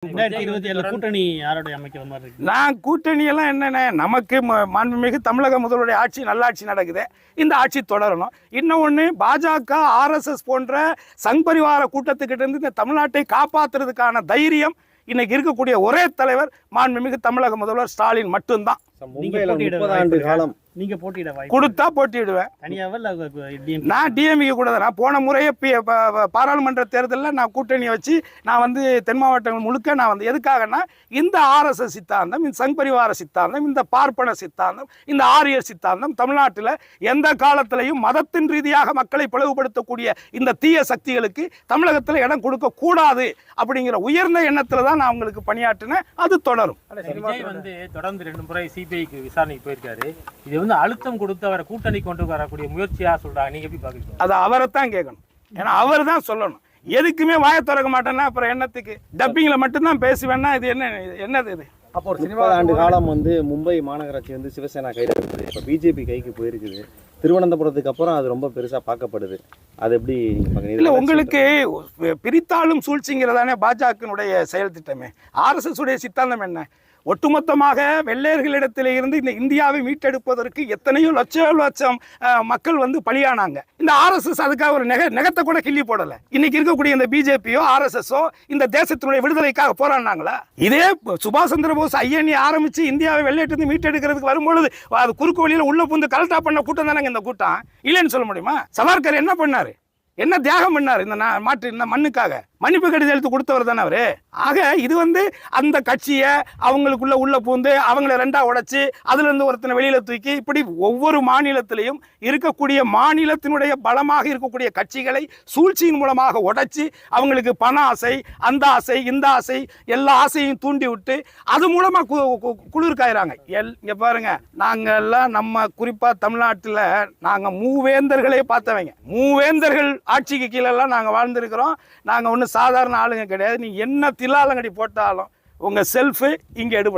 கூட்டணி யாரோட அமைக்கிற மாதிரி இருக்கு? நான் கூட்டணி எல்லாம் என்னென்ன, நமக்கு மாண்புமிகு தமிழக முதல்வருடைய ஆட்சி நல்லாட்சி நடக்குது, இந்த ஆட்சி தொடரணும். இன்னொன்று, பாஜக ஆர்எஸ்எஸ் போன்ற சங் பரிவார கூட்டத்துக்கிட்ட இருந்து இந்த தமிழ்நாட்டை காப்பாற்றுறதுக்கான தைரியம் இன்னைக்கு இருக்கக்கூடிய ஒரே தலைவர் மாண்புமிகு தமிழக முதல்வர் ஸ்டாலின் மட்டும்தான். நீங்க போட்டியிட கொடுத்தா போட்டியிடுவேன். நான் டிஎம்கே கூட தான். நான் போன முறையே பாராளுமன்ற தேர்தலில் நான் கூட்டணியை வச்சு நான் வந்து தென் மாவட்டங்கள் முழுக்க நான் வந்து எதுக்காகனா, இந்த ஆர்எஸ்எஸ் சித்தாந்தம், இந்த சங் பரிவார சித்தாந்தம், இந்த பார்ப்பன சித்தாந்தம், இந்த ஆரியர் சித்தாந்தம் தமிழ்நாட்டில் எந்த காலத்திலையும் மதத்தின் ரீதியாக மக்களை பிளவுபடுத்தக்கூடிய இந்த தீய சக்திகளுக்கு தமிழகத்தில் இடம் கொடுக்க கூடாது அப்படிங்கிற உயர்ந்த எண்ணத்தில் தான் நான் அவங்களுக்கு பணியாற்றினேன். அது தொடரும். விஜய் வந்து தொடர்ந்து 2 முறை சிபிஐக்கு விசாரணைக்கு போயிருக்காரு. இது வந்து அழுத்தம் கொடுத்து அவரை கூட்டணி கொண்டு வரக்கூடிய முயற்சியா சொல்றாங்க. நீங்க எப்படி பாக்குறீங்க? அது அவரை தான் கேட்கணும். ஏன்னா அவர் தான் சொல்லணும். எதுக்குமே வாயை திறக்க மாட்டேன்னா அப்புறம் என்னத்துக்கு? டப்பிங்ல மட்டும்தான் பேசுவேன்னா இது என்னது இது? அப்போ ஒரு 30 ஆண்டு காலம் வந்து மும்பை மாநகராட்சி வந்து சிவசேனா கையில் இருக்குது. இப்போ பிஜேபி கைக்கு போயிருக்குது. திருவனந்தபுரத்துக்கு அப்புறம் அது ரொம்ப பெருசாக பார்க்கப்படுது. அது எப்படி இல்லை, உங்களுக்கு பிரித்தாளும் சூழ்ச்சிங்கிறதானே பாஜகனுடைய செயல் திட்டமே. ஆர்எஸ்எஸ் உடைய சித்தாந்தம் என்ன? ஒட்டுமொத்தமாக வெள்ளையர்களிடத்தில் இருந்து இந்த இந்தியாவை மீட்டெடுப்பதற்கு எத்தனையோ லட்சம் மக்கள் வந்து பலியானாங்க. இந்த ஆர்எஸ்எஸ் அதுக்காக ஒரு நெகத்தை கூட கிள்ளி போடலை. இன்னைக்கு இருக்கக்கூடிய இந்த பிஜேபியோ ஆர்எஸ்எஸோ இந்த தேசத்தினுடைய விடுதலைக்காக போராடினாங்களா? இதே சுபாஷ் சந்திர போஸ் ஐஎன்ஏ ஆரம்பிச்சு இந்தியாவை வெள்ளையிட்டு மீட்டெடுக்கிறதுக்கு வரும்பொழுது அது குறுக்கு வழியில் உள்ள புந்து கலெக்டா பண்ண கூட்டம் தானே இந்த கூட்டம். இல்லைன்னு சொல்ல முடியுமா? சவர்கர் என்ன பண்ணாரு? என்ன தியாகம் பண்ணார் இந்த மண்ணுக்காக? மன்னிப்பு கடிதம் எழுத்து கொடுத்தவர் தானே அவரு. ஆக இது வந்து அந்த கட்சியை அவங்களுக்குள்ள உள்ள பூந்து அவங்கள 2ஆ உடைச்சு அதுல இருந்து ஒருத்தனை வெளியில தூக்கி இப்படி ஒவ்வொரு மாநிலத்திலையும் இருக்கக்கூடிய மாநிலத்தினுடைய பலமாக இருக்கக்கூடிய கட்சிகளை சூழ்ச்சியின் மூலமாக உடைச்சு அவங்களுக்கு பண ஆசை, அந்த ஆசை, இந்த ஆசை, எல்லா ஆசையும் தூண்டி விட்டு அது மூலமா குளிர்காயிறாங்க. இங்க பாருங்க, நாங்கெல்லாம் நம்ம குறிப்பா தமிழ்நாட்டில் நாங்க மூவேந்தர்களே பார்த்தவங்க. மூவேந்தர்கள் ஆட்சிக்கு கீழெல்லாம் நாங்க வாழ்ந்திருக்கிறோம். நாங்க ஒன்றும் சாதாரண ஆளுங்க கிடையாது. நீ என்ன தில்லாலங்கடி போட்டாலும் உங்க செல்ஃபு இங்க எடுபடும்.